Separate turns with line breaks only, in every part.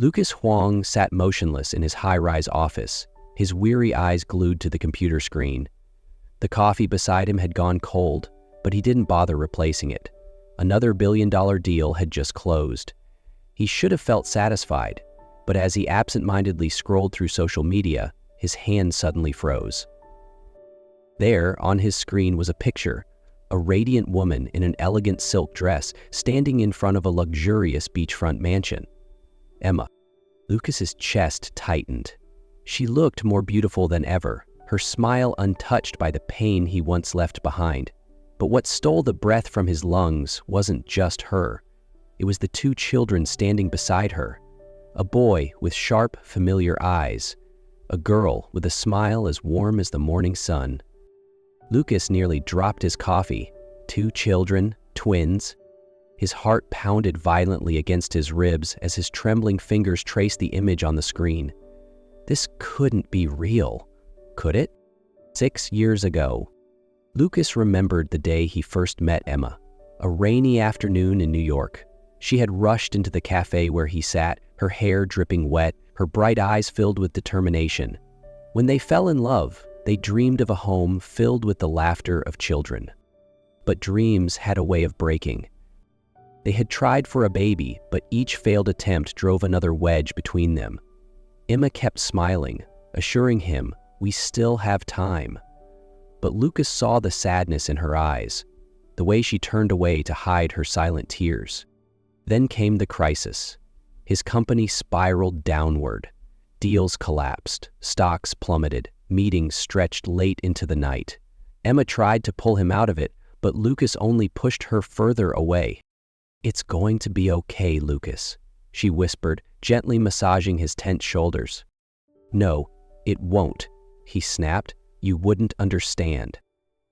Lucas Huang sat motionless in his high-rise office, his weary eyes glued to the computer screen. The coffee beside him had gone cold, but he didn't bother replacing it. Another billion-dollar deal had just closed. He should have felt satisfied, but as he absent-mindedly scrolled through social media, his hand suddenly froze. There, on his screen, was a picture, a radiant woman in an elegant silk dress standing in front of a luxurious beachfront mansion. Emma. Lucas's chest tightened. She looked more beautiful than ever, her smile untouched by the pain he once left behind. But what stole the breath from his lungs wasn't just her. It was the two children standing beside her. A boy with sharp, familiar eyes. A girl with a smile as warm as the morning sun. Lucas nearly dropped his coffee. Two children, twins. His heart pounded violently against his ribs as his trembling fingers traced the image on the screen. This couldn't be real, could it? 6 years ago. Lucas remembered the day he first met Emma, a rainy afternoon in New York. She had rushed into the cafe where he sat, her hair dripping wet, her bright eyes filled with determination. When they fell in love, they dreamed of a home filled with the laughter of children. But dreams had a way of breaking. They had tried for a baby, but each failed attempt drove another wedge between them. Emma kept smiling, assuring him, "We still have time." But Lucas saw the sadness in her eyes, the way she turned away to hide her silent tears. Then came the crisis. His company spiraled downward. Deals collapsed, stocks plummeted, meetings stretched late into the night. Emma tried to pull him out of it, but Lucas only pushed her further away. "It's going to be okay, Lucas," she whispered, gently massaging his tense shoulders. "No, it won't," he snapped. "You wouldn't understand."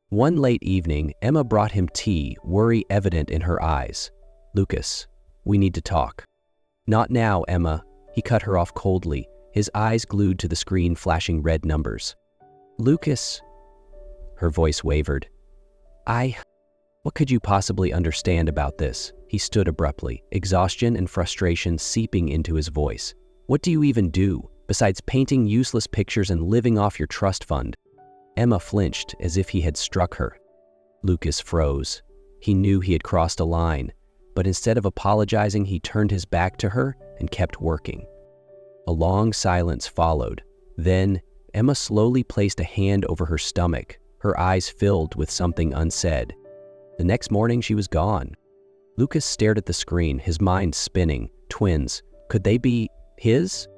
One late evening, Emma brought him tea, worry evident in her eyes. "Lucas, we need to talk." "Not now, Emma," he cut her off coldly, his eyes glued to the screen flashing red numbers. "Lucas," her voice wavered. What could you possibly understand about this?" He stood abruptly, exhaustion and frustration seeping into his voice. "What do you even do, besides painting useless pictures and living off your trust fund?" Emma flinched as if he had struck her. Lucas froze. He knew he had crossed a line, but instead of apologizing, he turned his back to her and kept working. A long silence followed. Then, Emma slowly placed a hand over her stomach, her eyes filled with something unsaid. The next morning, she was gone. Lucas stared at the screen, his mind spinning. Twins. Could they be his?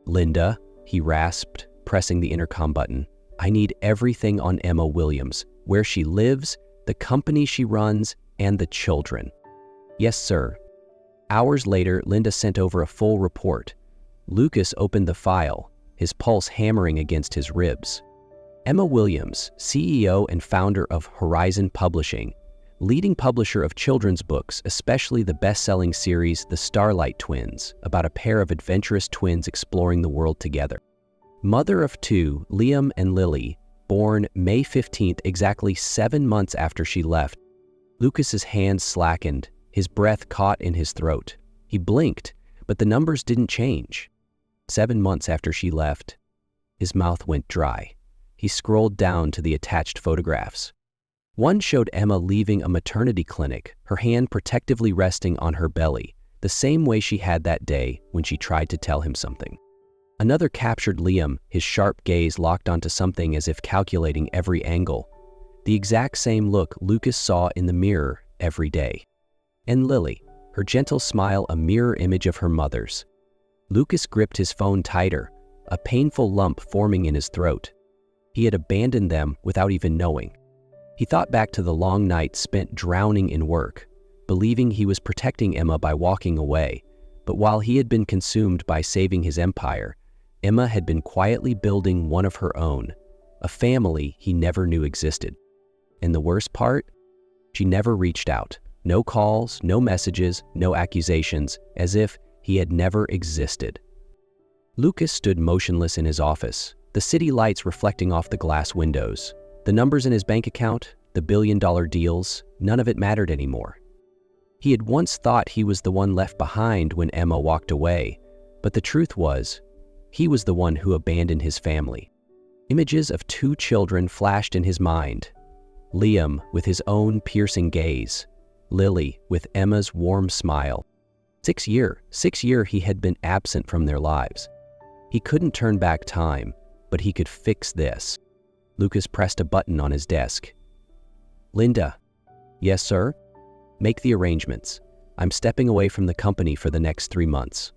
"Linda," he rasped, pressing the intercom button. "I need everything on Emma Williams, where she lives, the company she runs, and the children." "Yes, sir." Hours later, Linda sent over a full report. Lucas opened the file, his pulse hammering against his ribs. Emma Williams, CEO and founder of Horizon Publishing, leading publisher of children's books, especially the best-selling series The Starlight Twins, about a pair of adventurous twins exploring the world together. Mother of two, Liam and Lily, born May 15th, exactly 7 months after she left. Lucas's hands slackened, his breath caught in his throat. He blinked, but the numbers didn't change. 7 months after she left. His mouth went dry. He scrolled down to the attached photographs. One showed Emma leaving a maternity clinic, her hand protectively resting on her belly, the same way she had that day when she tried to tell him something. Another captured Liam, his sharp gaze locked onto something as if calculating every angle. The exact same look Lucas saw in the mirror every day. And Lily, her gentle smile a mirror image of her mother's. Lucas gripped his phone tighter, a painful lump forming in his throat. He had abandoned them without even knowing. He thought back to the long nights spent drowning in work, believing he was protecting Emma by walking away, but while he had been consumed by saving his empire, Emma had been quietly building one of her own, a family he never knew existed. And the worst part? She never reached out. No calls, no messages, no accusations, as if he had never existed. Lucas stood motionless in his office, the city lights reflecting off the glass windows. The numbers in his bank account, the billion-dollar deals, none of it mattered anymore. He had once thought he was the one left behind when Emma walked away, But the truth was, he was the one who abandoned his family. Images of two children flashed in his mind. Liam with his own piercing gaze, Lily with Emma's warm smile. 6 years he had been absent from their lives. He couldn't turn back time, but he could fix this. Lucas pressed a button on his desk. Linda. Yes, sir? Make the arrangements. I'm stepping away from the company for the next 3 months.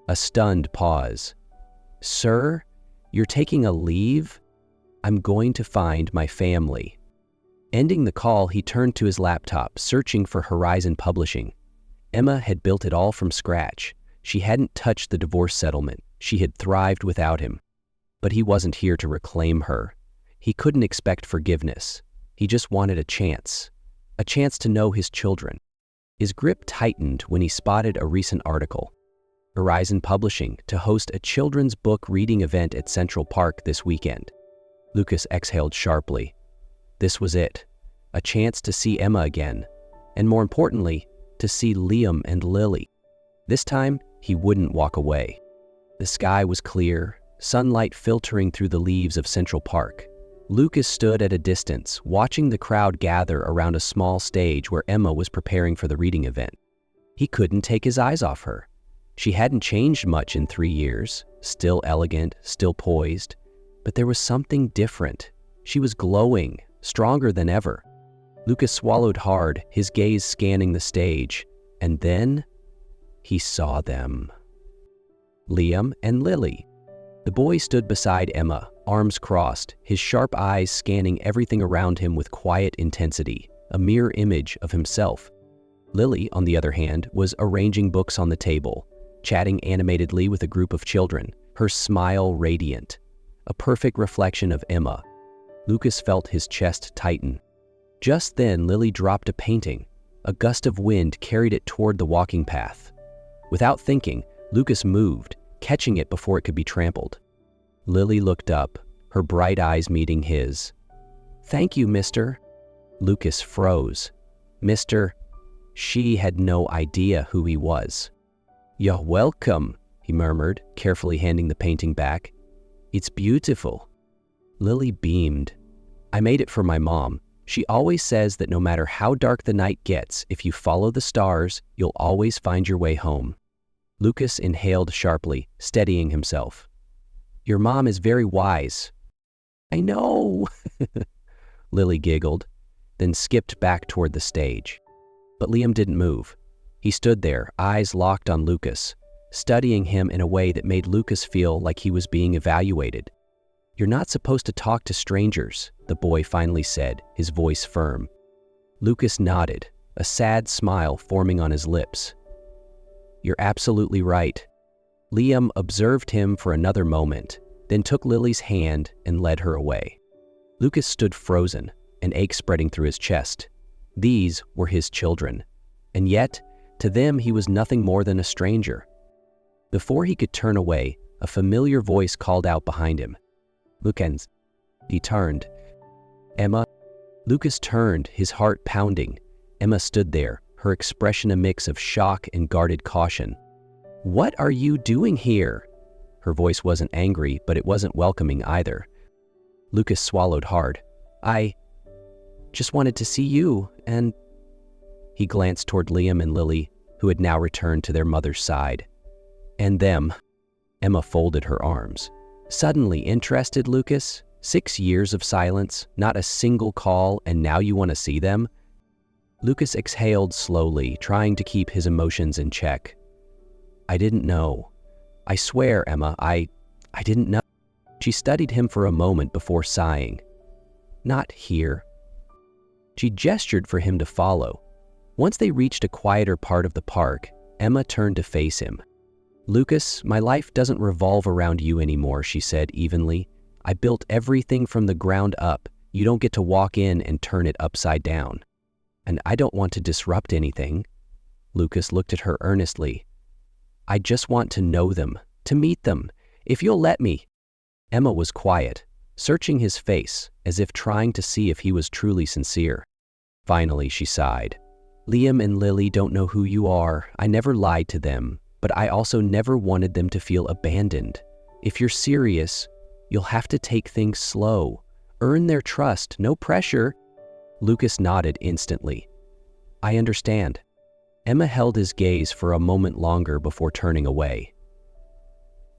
A stunned pause. Sir, you're taking a leave? I'm going to find my family. Ending the call, he turned to his laptop, searching for Horizon Publishing. Emma had built it all from scratch. She hadn't touched the divorce settlement. She had thrived without him. But he wasn't here to reclaim her. He couldn't expect forgiveness. He just wanted a chance to know his children. His grip tightened when he spotted a recent article. Horizon Publishing to host a children's book reading event at Central Park this weekend. Lucas exhaled sharply. This was it. A chance to see Emma again, and more importantly, to see Liam and Lily. This time, he wouldn't walk away. The sky was clear, sunlight filtering through the leaves of Central Park. Lucas stood at a distance, watching the crowd gather around a small stage where Emma was preparing for the reading event. He couldn't take his eyes off her. She hadn't changed much in 3 years, still elegant, still poised, but there was something different. She was glowing, stronger than ever. Lucas swallowed hard, his gaze scanning the stage, and then he saw them. Liam and Lily. The boy stood beside Emma, arms crossed, his sharp eyes scanning everything around him with quiet intensity, a mirror image of himself. Lily, on the other hand, was arranging books on the table, chatting animatedly with a group of children, her smile radiant, a perfect reflection of Emma. Lucas felt his chest tighten. Just then, Lily dropped a painting. A gust of wind carried it toward the walking path. Without thinking, Lucas moved, catching it before it could be trampled. Lily looked up, her bright eyes meeting his. "Thank you, mister." Lucas froze. Mister. She had no idea who he was. "You're welcome," he murmured, carefully handing the painting back. "It's beautiful." Lily beamed. "I made it for my mom. She always says that no matter how dark the night gets, if you follow the stars, you'll always find your way home." Lucas inhaled sharply, steadying himself. "Your mom is very wise." "I know," Lily giggled, then skipped back toward the stage. But Liam didn't move. He stood there, eyes locked on Lucas, studying him in a way that made Lucas feel like he was being evaluated. "You're not supposed to talk to strangers," the boy finally said, his voice firm. Lucas nodded, a sad smile forming on his lips. "You're absolutely right." Liam observed him for another moment, then took Lily's hand and led her away. Lucas stood frozen, an ache spreading through his chest. These were his children, and yet, to them he was nothing more than a stranger. Before he could turn away, a familiar voice called out behind him. "Lucas." He turned. "Emma." Lucas turned, his heart pounding. Emma stood there, her expression a mix of shock and guarded caution. "What are you doing here?" Her voice wasn't angry, but it wasn't welcoming either. Lucas swallowed hard. "I just wanted to see you, and..." He glanced toward Liam and Lily, who had now returned to their mother's side. "And them." Emma folded her arms. "Suddenly interested, Lucas? 6 years of silence, not a single call, and now you want to see them?" Lucas exhaled slowly, trying to keep his emotions in check. "I didn't know. I swear, Emma, I didn't know." She studied him for a moment before sighing. "Not here." She gestured for him to follow. Once they reached a quieter part of the park, Emma turned to face him. "Lucas, my life doesn't revolve around you anymore," she said evenly. "I built everything from the ground up. You don't get to walk in and turn it upside down. And I don't want to disrupt anything." Lucas looked at her earnestly. "I just want to know them, to meet them, if you'll let me." Emma was quiet, searching his face as if trying to see if he was truly sincere. Finally, she sighed. "Liam and Lily don't know who you are. I never lied to them. but I also never wanted them to feel abandoned. If you're serious, you'll have to take things slow. Earn their trust, no pressure." Lucas nodded instantly. "I understand." Emma held his gaze for a moment longer before turning away.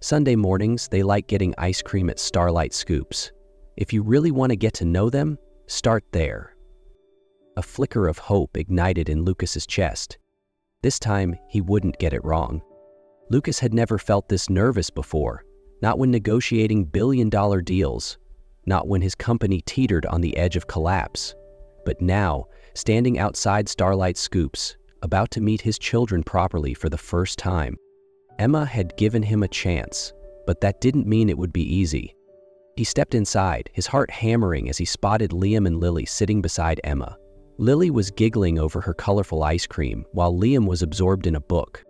Sunday mornings, they like getting ice cream at Starlight Scoops. If you really want to get to know them, start there. A flicker of hope ignited in Lucas's chest. This time, he wouldn't get it wrong. Lucas had never felt this nervous before, not when negotiating billion-dollar deals, not when his company teetered on the edge of collapse. But now, standing outside Starlight Scoops, about to meet his children properly for the first time, Emma had given him a chance, but that didn't mean it would be easy. He stepped inside, his heart hammering as he spotted Liam and Lily sitting beside Emma. Lily was giggling over her colorful ice cream, while Liam was absorbed in a book.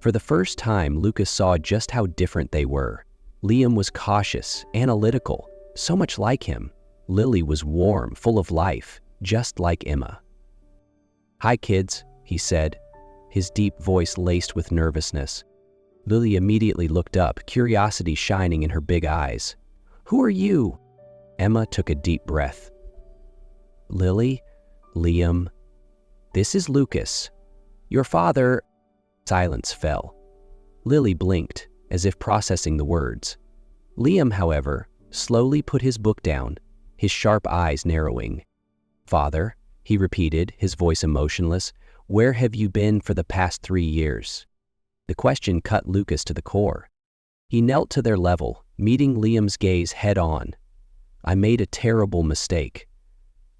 For the first time, Lucas saw just how different they were. Liam was cautious, analytical, so much like him. Lily was warm, full of life, just like Emma. "Hi, kids," he said, his deep voice laced with nervousness. Lily immediately looked up, curiosity shining in her big eyes. "Who are you?" Emma took a deep breath. "Lily, Liam, this is Lucas. Your father—" Silence fell. Lily blinked, as if processing the words. Liam, however, slowly put his book down, his sharp eyes narrowing. "Father," he repeated, his voice emotionless, "where have you been for the past 3 years?" The question cut Lucas to the core. He knelt to their level, meeting Liam's gaze head-on. "I made a terrible mistake.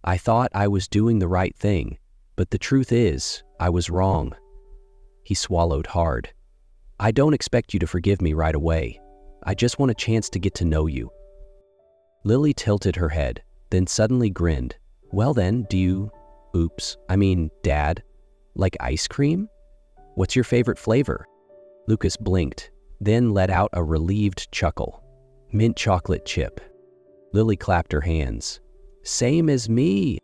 I thought I was doing the right thing, but the truth is, I was wrong." He swallowed hard. "I don't expect you to forgive me right away. I just want a chance to get to know you." Lily tilted her head, then suddenly grinned. "Well then, do you— Dad, like ice cream? What's your favorite flavor?" Lucas blinked, then let out a relieved chuckle. "Mint chocolate chip." Lily clapped her hands. "Same as me."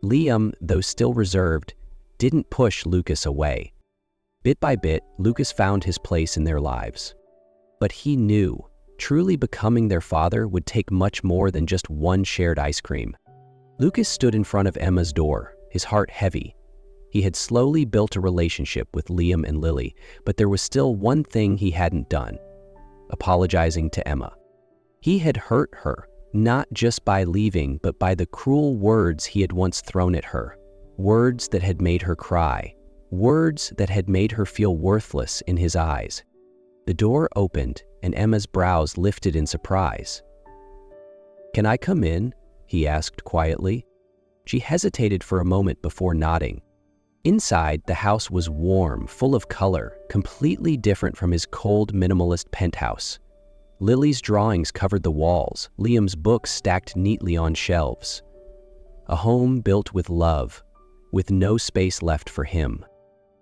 Liam, though still reserved, didn't push Lucas away. Bit by bit, Lucas found his place in their lives. But he knew, truly becoming their father would take much more than just one shared ice cream. Lucas stood in front of Emma's door, his heart heavy. He had slowly built a relationship with Liam and Lily, but there was still one thing he hadn't done: apologizing to Emma. He had hurt her, not just by leaving, but by the cruel words he had once thrown at her. Words that had made her cry. Words that had made her feel worthless in his eyes. The door opened, and Emma's brows lifted in surprise. "Can I come in?" he asked quietly. She hesitated for a moment before nodding. Inside, the house was warm, full of color, completely different from his cold, minimalist penthouse. Lily's drawings covered the walls, Liam's books stacked neatly on shelves. A home built with love, with no space left for him.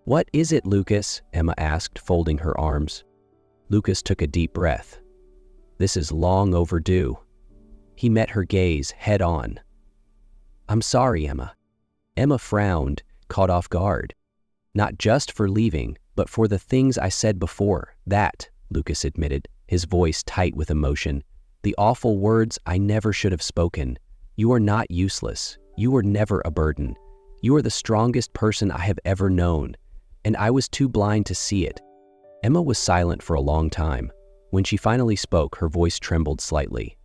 "What is it, Lucas?" Emma asked, folding her arms. Lucas took a deep breath. "This is long overdue." He met her gaze head on. "I'm sorry, Emma." Emma frowned, caught off guard. "Not just for leaving, but for the things I said before, that," Lucas admitted, his voice tight with emotion. "The awful words I never should have spoken. You are not useless. You were never a burden. You are the strongest person I have ever known, and I was too blind to see it." Emma was silent for a long time. When she finally spoke, her voice trembled slightly.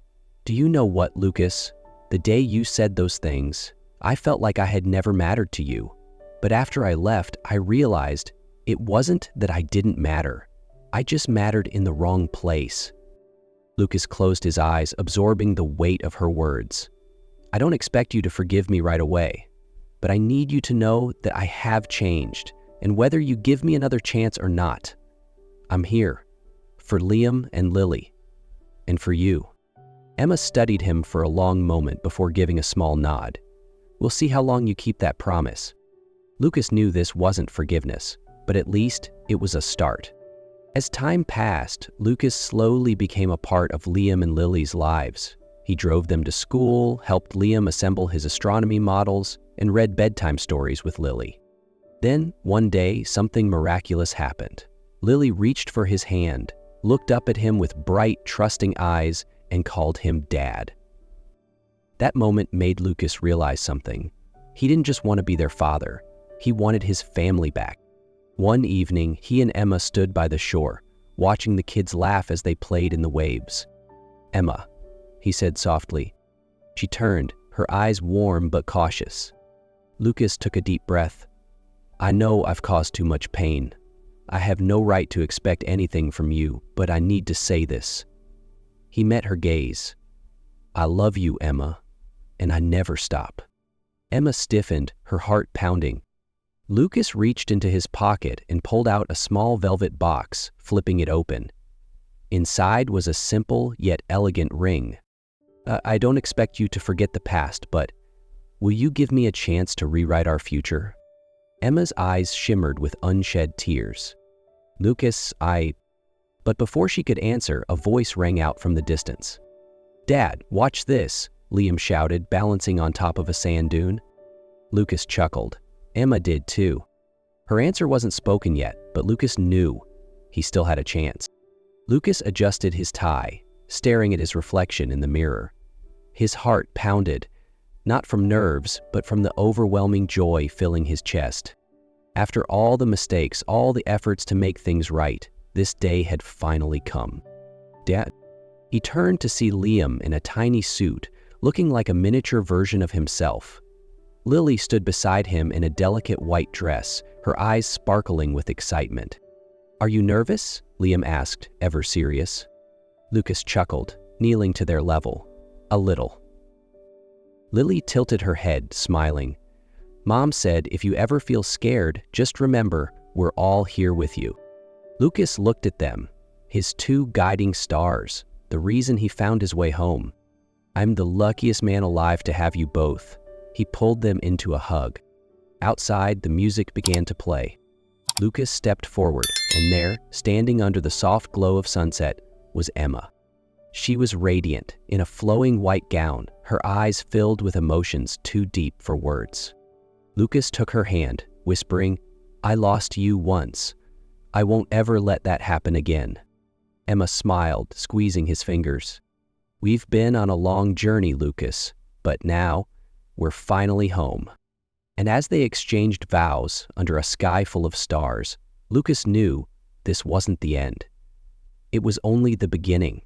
"Do you know what, Lucas? The day you said those things, I felt like I had never mattered to you. But after I left, I realized it wasn't that I didn't matter. I just mattered in the wrong place." Lucas closed his eyes, absorbing the weight of her words. "I don't expect you to forgive me right away, but I need you to know that I have changed, and whether you give me another chance or not, I'm here, for Liam and Lily, and for you." Emma studied him for a long moment before giving a small nod. "We'll see how long you keep that promise." Lucas knew this wasn't forgiveness, but at least it was a start. As time passed, Lucas slowly became a part of Liam and Lily's lives. He drove them to school, helped Liam assemble his astronomy models, and read bedtime stories with Lily. Then, one day, something miraculous happened. Lily reached for his hand, looked up at him with bright, trusting eyes, and called him Dad. That moment made Lucas realize something. He didn't just want to be their father. He wanted his family back. One evening, he and Emma stood by the shore, watching the kids laugh as they played in the waves. "Emma," he said softly. She turned, her eyes warm but cautious. Lucas took a deep breath. "I know I've caused too much pain. I have no right to expect anything from you, but I need to say this." He met her gaze. "I love you, Emma, and I never stop." Emma stiffened, her heart pounding. Lucas reached into his pocket and pulled out a small velvet box, flipping it open. Inside was a simple yet elegant ring. "I don't expect you to forget the past, but will you give me a chance to rewrite our future?" Emma's eyes shimmered with unshed tears. "Lucas, But before she could answer, a voice rang out from the distance. "Dad, watch this," Liam shouted, balancing on top of a sand dune. Lucas chuckled. Emma did too. Her answer wasn't spoken yet, but Lucas knew he still had a chance. Lucas adjusted his tie, staring at his reflection in the mirror. His heart pounded, not from nerves, but from the overwhelming joy filling his chest. After all the mistakes, all the efforts to make things right, this day had finally come. "Dad." He turned to see Liam in a tiny suit, looking like a miniature version of himself. Lily stood beside him in a delicate white dress, her eyes sparkling with excitement. "Are you nervous?" Liam asked, ever serious. Lucas chuckled, kneeling to their level. "A little." Lily tilted her head, smiling. "Mom said if you ever feel scared, just remember, we're all here with you." Lucas looked at them, his two guiding stars, the reason he found his way home. "I'm the luckiest man alive to have you both." He pulled them into a hug. Outside, the music began to play. Lucas stepped forward, and there, standing under the soft glow of sunset, was Emma. She was radiant, in a flowing white gown, her eyes filled with emotions too deep for words. Lucas took her hand, whispering, "I lost you once. I won't ever let that happen again." Emma smiled, squeezing his fingers. "We've been on a long journey, Lucas, but now we're finally home." And as they exchanged vows under a sky full of stars, Lucas knew this wasn't the end. It was only the beginning.